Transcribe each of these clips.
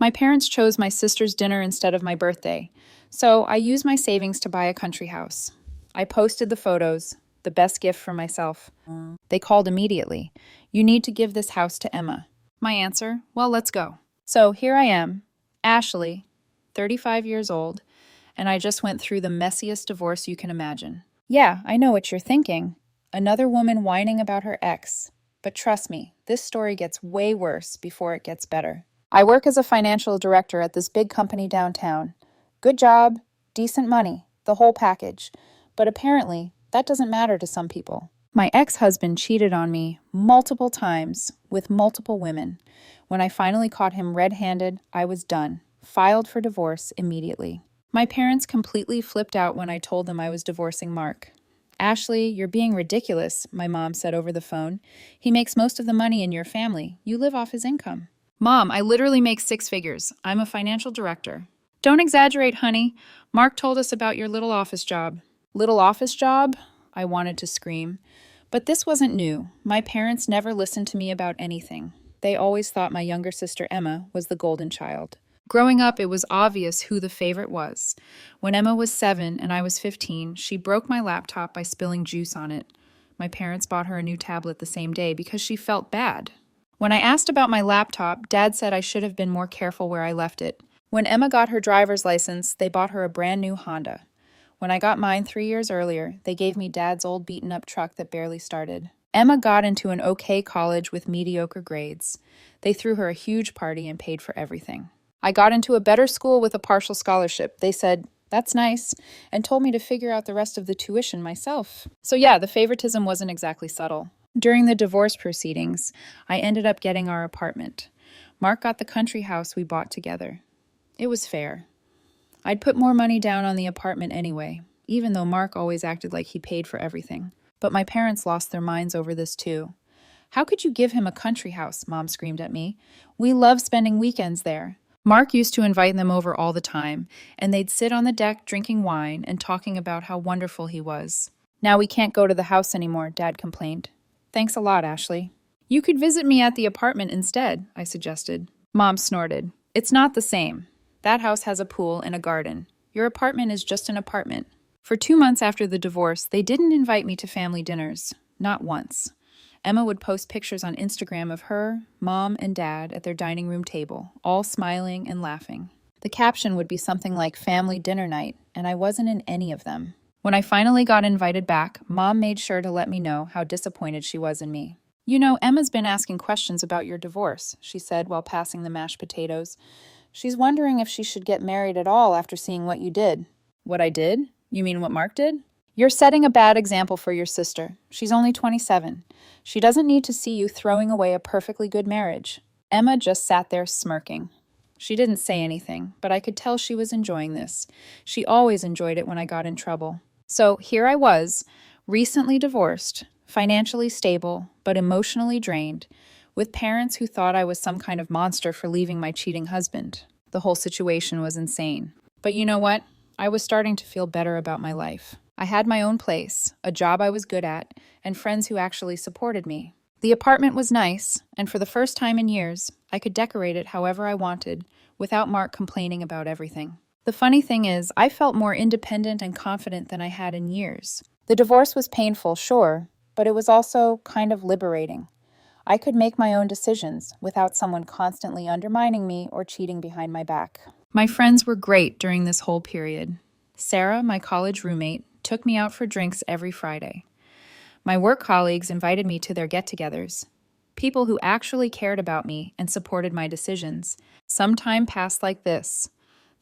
My parents chose my sister's dinner instead of my birthday, so I used my savings to buy a country house. I posted the photos, the best gift for myself. They called immediately. You need to give this house to Emma. My answer, well, let's go. So here I am, Ashley, 35 years old, and I just went through the messiest divorce you can imagine. Yeah, I know what you're thinking. Another woman whining about her ex. But trust me, this story gets way worse before it gets better. I work as a financial director at this big company downtown. Good job, decent money, the whole package. But apparently, that doesn't matter to some people. My ex-husband cheated on me multiple times with multiple women. When I finally caught him red-handed, I was done. Filed for divorce immediately. My parents completely flipped out when I told them I was divorcing Mark. Ashley, you're being ridiculous, my mom said over the phone. He makes most of the money in your family. You live off his income. Mom, I literally make six figures. I'm a financial director. Don't exaggerate, honey. Mark told us about your little office job. Little office job? I wanted to scream. But this wasn't new. My parents never listened to me about anything. They always thought my younger sister Emma was the golden child. Growing up, it was obvious who the favorite was. When Emma was 7 and I was 15, she broke my laptop by spilling juice on it. My parents bought her a new tablet the same day because she felt bad. When I asked about my laptop, Dad said I should have been more careful where I left it. When Emma got her driver's license, they bought her a brand new Honda. When I got mine 3 years earlier, they gave me Dad's old beaten-up truck that barely started. Emma got into an okay college with mediocre grades. They threw her a huge party and paid for everything. I got into a better school with a partial scholarship. They said, "That's nice," and told me to figure out the rest of the tuition myself. So yeah, the favoritism wasn't exactly subtle. During the divorce proceedings, I ended up getting our apartment. Mark got the country house we bought together. It was fair. I'd put more money down on the apartment anyway, even though Mark always acted like he paid for everything. But my parents lost their minds over this too. "How could you give him a country house?" Mom screamed at me. "We love spending weekends there." Mark used to invite them over all the time, and they'd sit on the deck drinking wine and talking about how wonderful he was. "Now we can't go to the house anymore," Dad complained. "Thanks a lot, Ashley." "You could visit me at the apartment instead," I suggested. Mom snorted. "It's not the same. That house has a pool and a garden. Your apartment is just an apartment." For 2 months after the divorce, they didn't invite me to family dinners. Not once. Emma would post pictures on Instagram of her, Mom, and Dad at their dining room table, all smiling and laughing. The caption would be something like family dinner night, and I wasn't in any of them. When I finally got invited back, Mom made sure to let me know how disappointed she was in me. "You know, Emma's been asking questions about your divorce," she said while passing the mashed potatoes. "She's wondering if she should get married at all after seeing what you did." "What I did? You mean what Mark did?" "You're setting a bad example for your sister. She's only 27. She doesn't need to see you throwing away a perfectly good marriage." Emma just sat there smirking. She didn't say anything, but I could tell she was enjoying this. She always enjoyed it when I got in trouble. So here I was, recently divorced, financially stable, but emotionally drained, with parents who thought I was some kind of monster for leaving my cheating husband. The whole situation was insane. But you know what? I was starting to feel better about my life. I had my own place, a job I was good at, and friends who actually supported me. The apartment was nice, and for the first time in years, I could decorate it however I wanted, without Mark complaining about everything. The funny thing is, I felt more independent and confident than I had in years. The divorce was painful, sure, but it was also kind of liberating. I could make my own decisions without someone constantly undermining me or cheating behind my back. My friends were great during this whole period. Sarah, my college roommate, took me out for drinks every Friday. My work colleagues invited me to their get-togethers. People who actually cared about me and supported my decisions. Some time passed like this.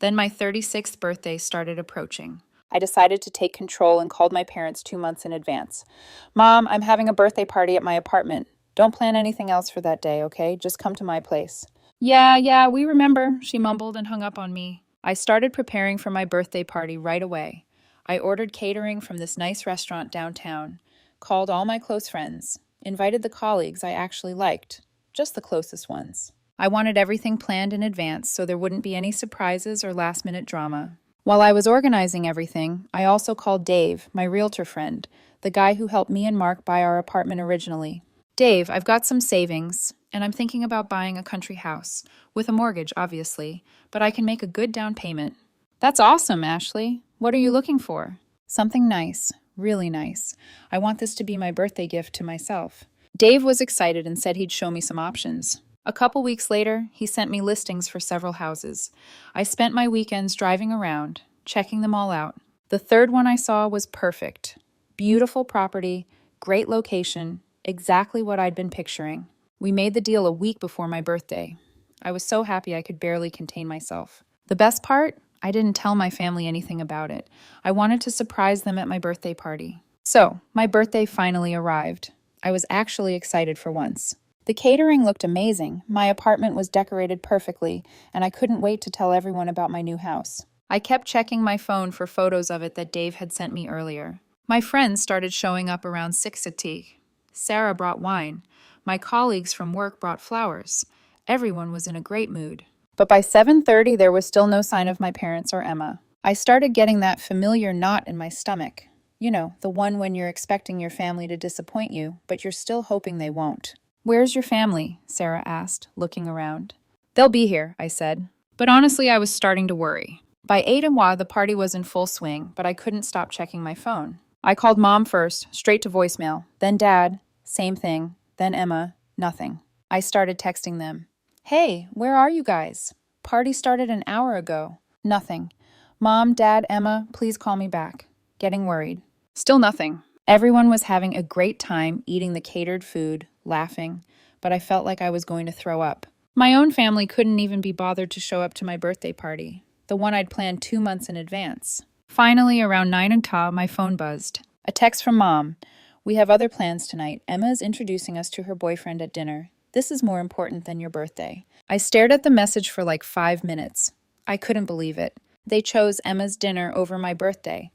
Then my 36th birthday started approaching. I decided to take control and called my parents 2 months in advance. "Mom, I'm having a birthday party at my apartment. Don't plan anything else for that day, okay? Just come to my place." Yeah, we remember," she mumbled and hung up on me. I started preparing for my birthday party right away. I ordered catering from this nice restaurant downtown, called all my close friends, invited the colleagues I actually liked, just the closest ones. I wanted everything planned in advance so there wouldn't be any surprises or last-minute drama. While I was organizing everything, I also called Dave, my realtor friend, the guy who helped me and Mark buy our apartment originally. "Dave, I've got some savings, and I'm thinking about buying a country house, with a mortgage, obviously, but I can make a good down payment. That's awesome, Ashley. What are you looking for? Something nice, really nice. I want this to be my birthday gift to myself. Dave was excited and said he'd show me some options. A couple weeks later, he sent me listings for several houses. I spent my weekends driving around, checking them all out. The third one I saw was perfect. Beautiful property, great location, exactly what I'd been picturing. We made the deal a week before my birthday. I was so happy I could barely contain myself. The best part? I didn't tell my family anything about it. I wanted to surprise them at my birthday party. So, my birthday finally arrived. I was actually excited for once. The catering looked amazing, my apartment was decorated perfectly, and I couldn't wait to tell everyone about my new house. I kept checking my phone for photos of it that Dave had sent me earlier. My friends started showing up around 6:00. Sarah brought wine. My colleagues from work brought flowers. Everyone was in a great mood. But by 7:30, there was still no sign of my parents or Emma. I started getting that familiar knot in my stomach. You know, the one when you're expecting your family to disappoint you, but you're still hoping they won't. "Where's your family?" Sarah asked, looking around. "They'll be here," I said. But honestly, I was starting to worry. By 8:00, the party was in full swing, but I couldn't stop checking my phone. I called Mom first, straight to voicemail, then Dad, same thing, then Emma, nothing. I started texting them. "Hey, where are you guys? Party started an hour ago." Nothing. "Mom, Dad, Emma, please call me back." Getting worried. Still nothing. Everyone was having a great time eating the catered food, laughing, but I felt like I was going to throw up. My own family couldn't even be bothered to show up to my birthday party, the one I'd planned 2 months in advance. Finally, around 9:00, my phone buzzed. A text from Mom. "We have other plans tonight. Emma is introducing us to her boyfriend at dinner. This is more important than your birthday." I stared at the message for like 5 minutes. I couldn't believe it. They chose Emma's dinner over my birthday,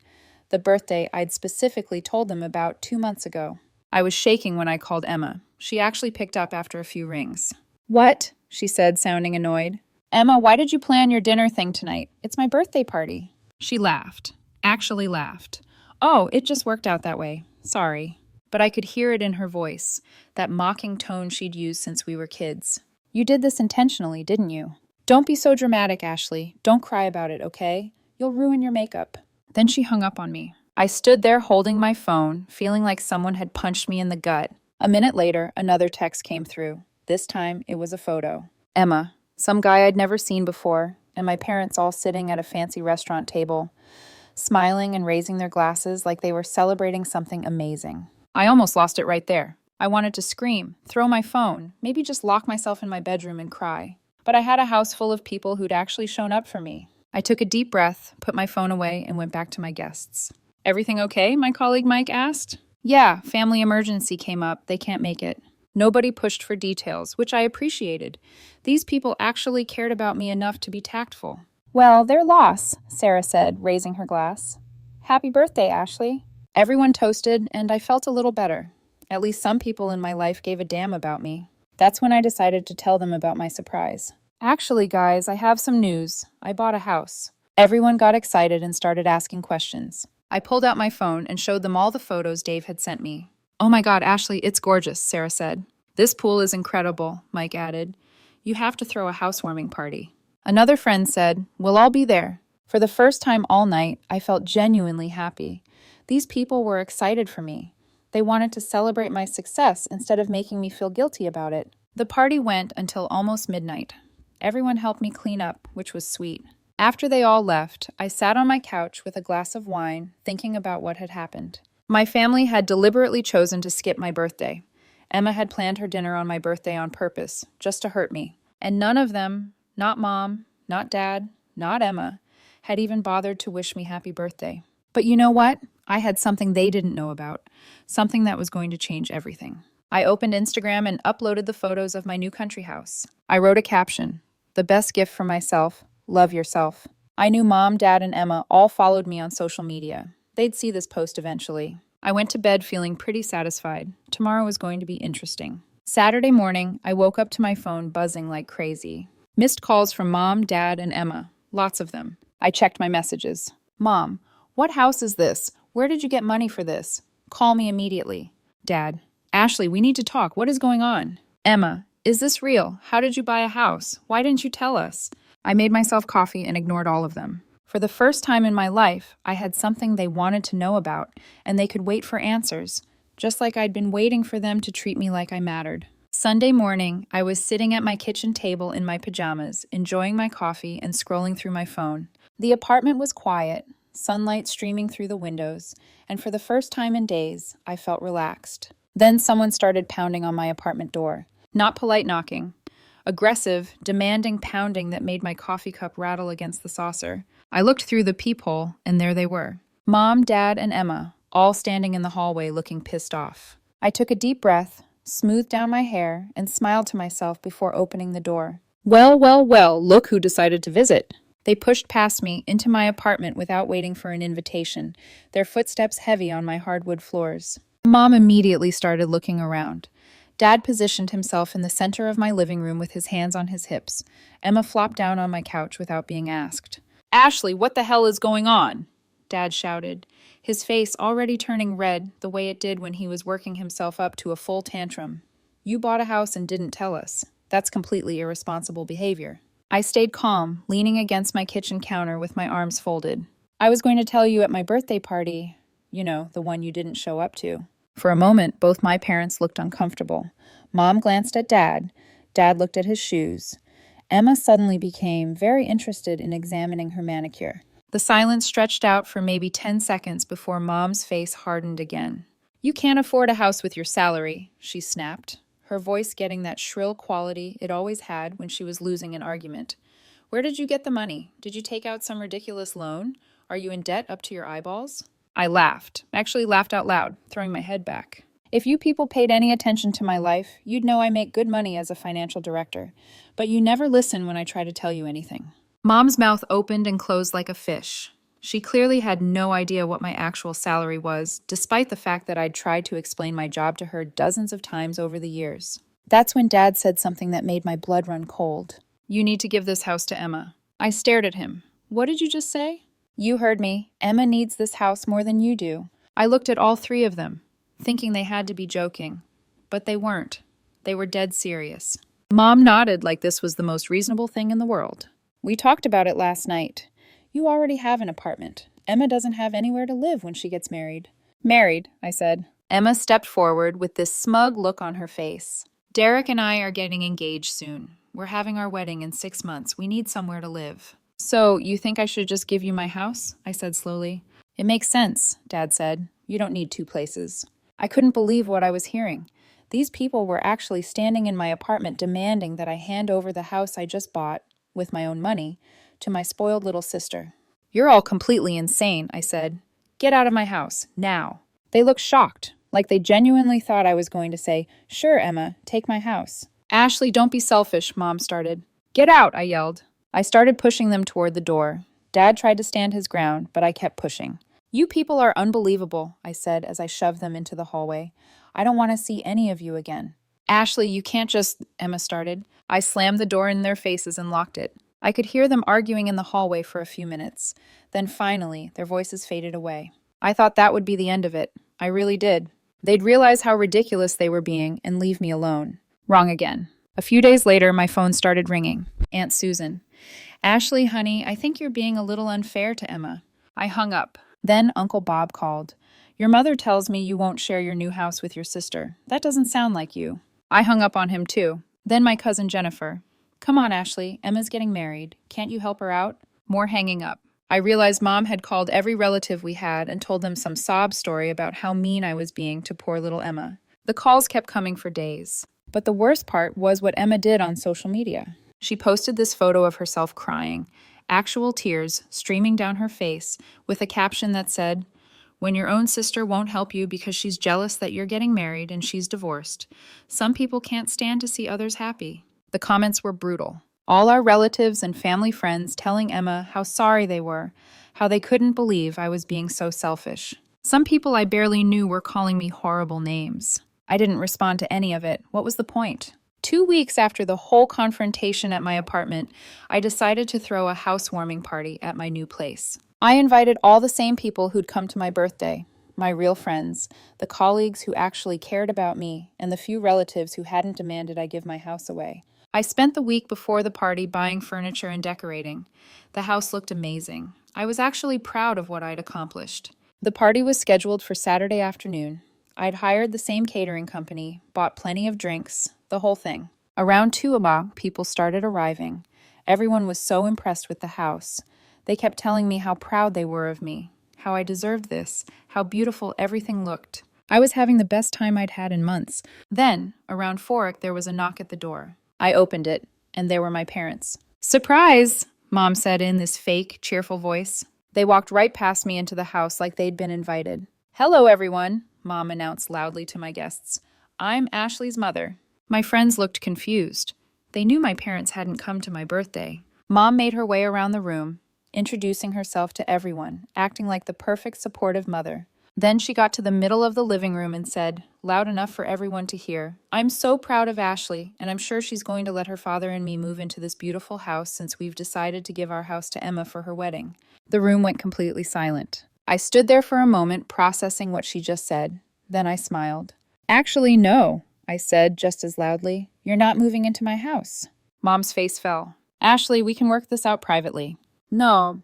the birthday I'd specifically told them about 2 months ago. I was shaking when I called Emma. She actually picked up after a few rings. "What?" she said, sounding annoyed. "Emma, why did you plan your dinner thing tonight? It's my birthday party." She laughed. Actually laughed. "Oh, it just worked out that way. Sorry." But I could hear it in her voice, that mocking tone she'd used since we were kids. "You did this intentionally, didn't you?" "Don't be so dramatic, Ashley. Don't cry about it, okay? You'll ruin your makeup." Then she hung up on me. I stood there holding my phone, feeling like someone had punched me in the gut. A minute later, another text came through. This time, it was a photo. Emma, some guy I'd never seen before, and my parents all sitting at a fancy restaurant table, smiling and raising their glasses like they were celebrating something amazing. I almost lost it right there. I wanted to scream, throw my phone, maybe just lock myself in my bedroom and cry. But I had a house full of people who'd actually shown up for me. I took a deep breath, put my phone away, and went back to my guests. "Everything okay?" my colleague Mike asked. "Yeah, family emergency came up. They can't make it." Nobody pushed for details, which I appreciated. These people actually cared about me enough to be tactful. "Well, their loss," Sarah said, raising her glass. "Happy birthday, Ashley." Everyone toasted, and I felt a little better. At least some people in my life gave a damn about me. That's when I decided to tell them about my surprise. "Actually, guys, I have some news. I bought a house." Everyone got excited and started asking questions. I pulled out my phone and showed them all the photos Dave had sent me. "Oh my God, Ashley, it's gorgeous," Sarah said. "This pool is incredible," Mike added. "You have to throw a housewarming party." Another friend said, "We'll all be there." For the first time all night, I felt genuinely happy. These people were excited for me. They wanted to celebrate my success instead of making me feel guilty about it. The party went until almost midnight. Everyone helped me clean up, which was sweet. After they all left, I sat on my couch with a glass of wine, thinking about what had happened. My family had deliberately chosen to skip my birthday. Emma had planned her dinner on my birthday on purpose, just to hurt me. And none of them, not Mom, not Dad, not Emma, had even bothered to wish me happy birthday. But you know what? I had something they didn't know about, something that was going to change everything. I opened Instagram and uploaded the photos of my new country house. I wrote a caption, "The best gift for myself, love yourself." I knew Mom, Dad, and Emma all followed me on social media. They'd see this post eventually. I went to bed feeling pretty satisfied. Tomorrow was going to be interesting. Saturday morning, I woke up to my phone buzzing like crazy. Missed calls from Mom, Dad, and Emma. Lots of them. I checked my messages. "Mom, what house is this? Where did you get money for this? Call me immediately." Dad, "Ashley, we need to talk. What is going on?" Emma, Is this real? How did you buy a house? Why didn't you tell us? I made myself coffee and ignored all of them. For the first time in my life, I had something they wanted to know about, and they could wait for answers, just like I'd been waiting for them to treat me like I mattered. Sunday morning, I was sitting at my kitchen table in my pajamas, enjoying my coffee and scrolling through my phone. The apartment was quiet, sunlight streaming through the windows, and for the first time in days, I felt relaxed. Then someone started pounding on my apartment door. Not polite knocking. Aggressive, demanding pounding that made my coffee cup rattle against the saucer. I looked through the peephole, and there they were. Mom, Dad, and Emma, all standing in the hallway looking pissed off. I took a deep breath, smoothed down my hair, and smiled to myself before opening the door. Well, well, well, look who decided to visit. They pushed past me into my apartment without waiting for an invitation, their footsteps heavy on my hardwood floors. Mom immediately started looking around. Dad positioned himself in the center of my living room with his hands on his hips. Emma flopped down on my couch without being asked. Ashley, what the hell is going on? Dad shouted, his face already turning red the way it did when he was working himself up to a full tantrum. You bought a house and didn't tell us. That's completely irresponsible behavior. I stayed calm, leaning against my kitchen counter with my arms folded. I was going to tell you at my birthday party, you know, the one you didn't show up to. For a moment, both my parents looked uncomfortable. Mom glanced at Dad. Dad looked at his shoes. Emma suddenly became very interested in examining her manicure. The silence stretched out for maybe 10 seconds before Mom's face hardened again. You can't afford a house with your salary, she snapped, her voice getting that shrill quality it always had when she was losing an argument. Where did you get the money? Did you take out some ridiculous loan? Are you in debt up to your eyeballs? I laughed, actually laughed out loud, throwing my head back. If you people paid any attention to my life, you'd know I make good money as a financial director, but you never listen when I try to tell you anything. Mom's mouth opened and closed like a fish. She clearly had no idea what my actual salary was, despite the fact that I'd tried to explain my job to her dozens of times over the years. That's when Dad said something that made my blood run cold. You need to give this house to Emma. I stared at him. What did you just say? You heard me. Emma needs this house more than you do. I looked at all three of them, thinking they had to be joking. But they weren't. They were dead serious. Mom nodded like this was the most reasonable thing in the world. We talked about it last night. You already have an apartment. Emma doesn't have anywhere to live when she gets married. Married, I said. Emma stepped forward with this smug look on her face. Derek and I are getting engaged soon. We're having our wedding in 6 months. We need somewhere to live. So, you think I should just give you my house? I said slowly. It makes sense, Dad said. You don't need 2 places. I couldn't believe what I was hearing. These people were actually standing in my apartment demanding that I hand over the house I just bought, with my own money, to my spoiled little sister. You're all completely insane, I said. Get out of my house, now. They looked shocked, like they genuinely thought I was going to say, Sure, Emma, take my house. Ashley, don't be selfish, Mom started. Get out, I yelled. I started pushing them toward the door. Dad tried to stand his ground, but I kept pushing. You people are unbelievable, I said as I shoved them into the hallway. I don't want to see any of you again. Ashley, you can't just, Emma started. I slammed the door in their faces and locked it. I could hear them arguing in the hallway for a few minutes. Then finally, their voices faded away. I thought that would be the end of it. I really did. They'd realize how ridiculous they were being and leave me alone. Wrong again. A few days later, my phone started ringing. Aunt Susan. Ashley, honey, I think you're being a little unfair to Emma. I hung up. Then Uncle Bob called. Your mother tells me you won't share your new house with your sister. That doesn't sound like you. I hung up on him too. Then my cousin Jennifer. Come on, Ashley. Emma's getting married. Can't you help her out? More hanging up. I realized Mom had called every relative we had and told them some sob story about how mean I was being to poor little Emma. The calls kept coming for days. But the worst part was what Emma did on social media. She posted this photo of herself crying, actual tears streaming down her face, with a caption that said, When your own sister won't help you because she's jealous that you're getting married and she's divorced, some people can't stand to see others happy. The comments were brutal. All our relatives and family friends telling Emma how sorry they were, how they couldn't believe I was being so selfish. Some people I barely knew were calling me horrible names. I didn't respond to any of it. What was the point? 2 weeks after the whole confrontation at my apartment, I decided to throw a housewarming party at my new place. I invited all the same people who'd come to my birthday. my real friends, the colleagues who actually cared about me, and the few relatives who hadn't demanded I give my house away. I spent the week before the party buying furniture and decorating. The house looked amazing. I was actually proud of what I'd accomplished. The party was scheduled for Saturday afternoon. I'd hired the same catering company, bought plenty of drinks, the whole thing. Around 2 o'clock, people started arriving. Everyone was so impressed with the house. They kept telling me how proud they were of me, how I deserved this, how beautiful everything looked. I was having the best time I'd had in months. Then, around 4, there was a knock at the door. I opened it, and there were my parents. "Surprise!" Mom said in this fake, cheerful voice. They walked right past me into the house like they'd been invited. "Hello, everyone," Mom announced loudly to my guests. "I'm Ashley's mother." My friends looked confused. They knew my parents hadn't come to my birthday. Mom made her way around the room, introducing herself to everyone, acting like the perfect supportive mother. Then she got to the middle of the living room and said, loud enough for everyone to hear, "I'm so proud of Ashley, and I'm sure she's going to let her father and me move into this beautiful house since we've decided to give our house to Emma for her wedding." The room went completely silent. I stood there for a moment, processing what she just said. Then I smiled. "Actually, no," I said just as loudly. "You're not moving into my house." Mom's face fell. "Ashley, we can work this out privately." No,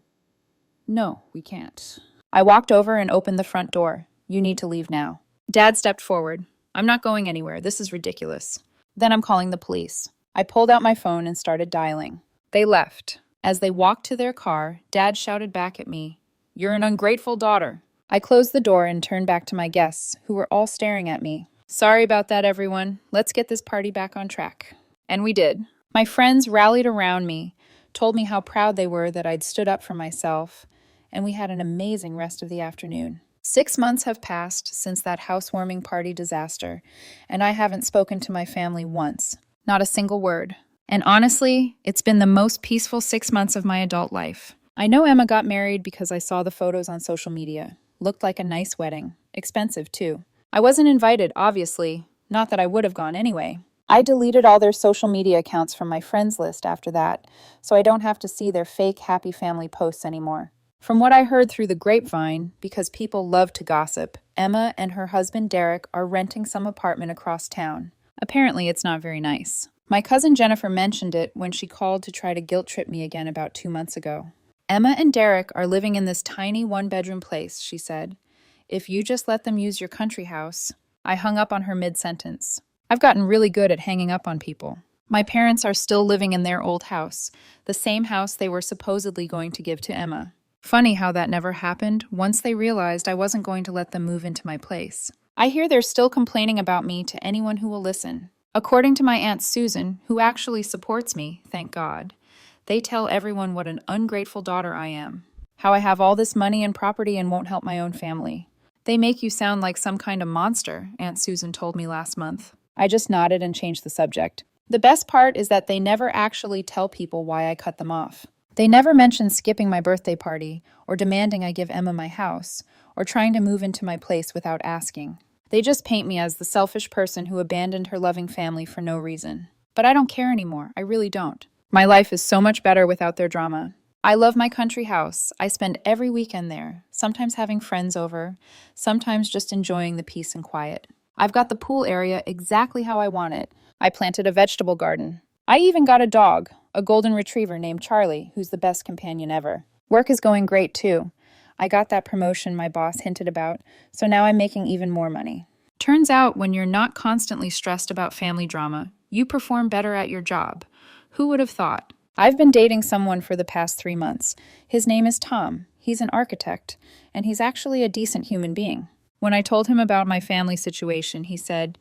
we can't." I walked over and opened the front door. "You need to leave now." Dad stepped forward. "I'm not going anywhere. This is ridiculous." "Then I'm calling the police." I pulled out my phone and started dialing. They left. As they walked to their car, Dad shouted back at me, "You're an ungrateful daughter." I closed the door and turned back to my guests, who were all staring at me. "Sorry about that, everyone. Let's get this party back on track." And we did. My friends rallied around me, told me how proud they were that I'd stood up for myself, and we had an amazing rest of the afternoon. 6 months have passed since that housewarming party disaster, and I haven't spoken to my family once, not a single word. And honestly, it's been the most peaceful 6 months of my adult life. I know Emma got married because I saw the photos on social media. Looked like a nice wedding. Expensive, too. I wasn't invited, obviously. Not that I would have gone anyway. I deleted all their social media accounts from my friends list after that, so I don't have to see their fake happy family posts anymore. From what I heard through the grapevine, because people love to gossip, Emma and her husband Derek are renting some apartment across town. Apparently, it's not very nice. My cousin Jennifer mentioned it when she called to try to guilt-trip me again about 2 months ago. "Emma and Derek are living in this tiny one-bedroom place," she said. "If you just let them use your country house." I hung up on her mid-sentence. I've gotten really good at hanging up on people. My parents are still living in their old house, the same house they were supposedly going to give to Emma. Funny how that never happened once they realized I wasn't going to let them move into my place. I hear they're still complaining about me to anyone who will listen. According to my Aunt Susan, who actually supports me, thank God, they tell everyone what an ungrateful daughter I am. How I have all this money and property and won't help my own family. "They make you sound like some kind of monster," Aunt Susan told me last month. I just nodded and changed the subject. The best part is that they never actually tell people why I cut them off. They never mention skipping my birthday party, or demanding I give Emma my house, or trying to move into my place without asking. They just paint me as the selfish person who abandoned her loving family for no reason. But I don't care anymore. I really don't. My life is so much better without their drama. I love my country house. I spend every weekend there, sometimes having friends over, sometimes just enjoying the peace and quiet. I've got the pool area exactly how I want it. I planted a vegetable garden. I even got a dog, a golden retriever named Charlie, who's the best companion ever. Work is going great, too. I got that promotion my boss hinted about, so now I'm making even more money. Turns out when you're not constantly stressed about family drama, you perform better at your job. Who would have thought? I've been dating someone for the past 3 months. His name is Tom. He's an architect, and he's actually a decent human being. When I told him about my family situation, he said,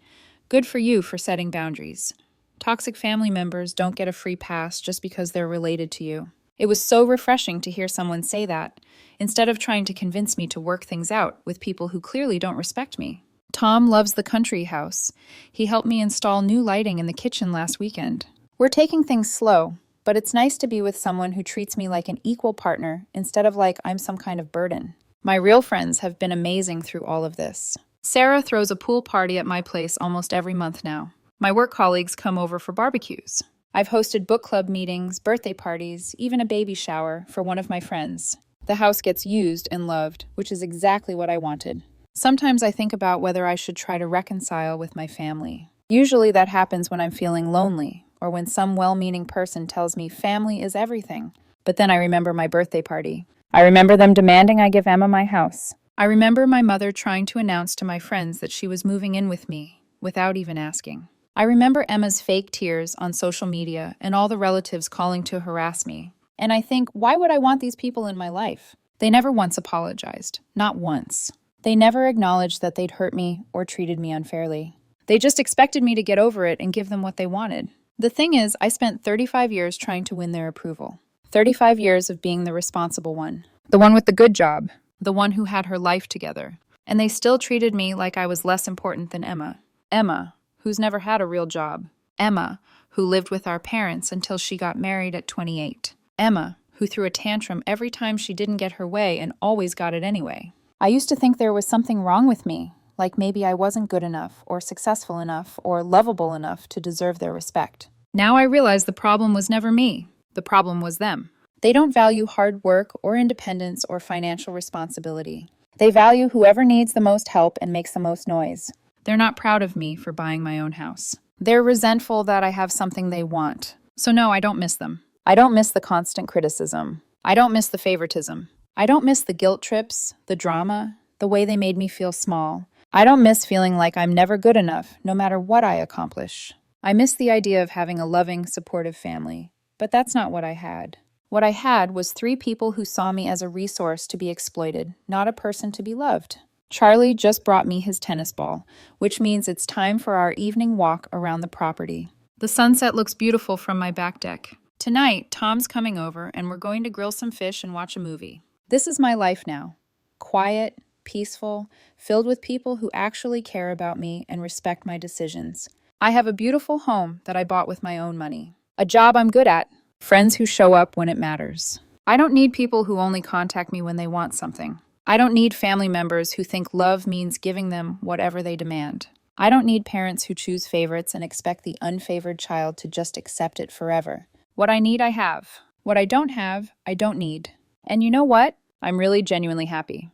"Good for you for setting boundaries. Toxic family members don't get a free pass just because they're related to you." It was so refreshing to hear someone say that, instead of trying to convince me to work things out with people who clearly don't respect me. Tom loves the country house. He helped me install new lighting in the kitchen last weekend. We're taking things slow, but it's nice to be with someone who treats me like an equal partner instead of like I'm some kind of burden. My real friends have been amazing through all of this. Sarah throws a pool party at my place almost every month now. My work colleagues come over for barbecues. I've hosted book club meetings, birthday parties, even a baby shower for one of my friends. The house gets used and loved, which is exactly what I wanted. Sometimes I think about whether I should try to reconcile with my family. Usually that happens when I'm feeling lonely or when some well-meaning person tells me family is everything. But then I remember my birthday party. I remember them demanding I give Emma my house. I remember my mother trying to announce to my friends that she was moving in with me without even asking. I remember Emma's fake tears on social media and all the relatives calling to harass me. And I think, why would I want these people in my life? They never once apologized. Not once. They never acknowledged that they'd hurt me or treated me unfairly. They just expected me to get over it and give them what they wanted. The thing is, I spent 35 years trying to win their approval. 35 years of being the responsible one. The one with the good job. The one who had her life together. And they still treated me like I was less important than Emma. Emma, who's never had a real job. Emma, who lived with our parents until she got married at 28. Emma, who threw a tantrum every time she didn't get her way and always got it anyway. I used to think there was something wrong with me, like maybe I wasn't good enough, or successful enough, or lovable enough to deserve their respect. Now I realize the problem was never me. The problem was them. They don't value hard work or independence or financial responsibility. They value whoever needs the most help and makes the most noise. They're not proud of me for buying my own house. They're resentful that I have something they want. So no, I don't miss them. I don't miss the constant criticism. I don't miss the favoritism. I don't miss the guilt trips, the drama, the way they made me feel small. I don't miss feeling like I'm never good enough, no matter what I accomplish. I miss the idea of having a loving, supportive family. But that's not what I had. What I had was 3 people who saw me as a resource to be exploited, not a person to be loved. Charlie just brought me his tennis ball, which means it's time for our evening walk around the property. The sunset looks beautiful from my back deck. Tonight, Tom's coming over and we're going to grill some fish and watch a movie. This is my life now. Quiet, peaceful, filled with people who actually care about me and respect my decisions. I have a beautiful home that I bought with my own money. A job I'm good at. Friends who show up when it matters. I don't need people who only contact me when they want something. I don't need family members who think love means giving them whatever they demand. I don't need parents who choose favorites and expect the unfavored child to just accept it forever. What I need, I have. What I don't have, I don't need. And you know what? I'm really genuinely happy.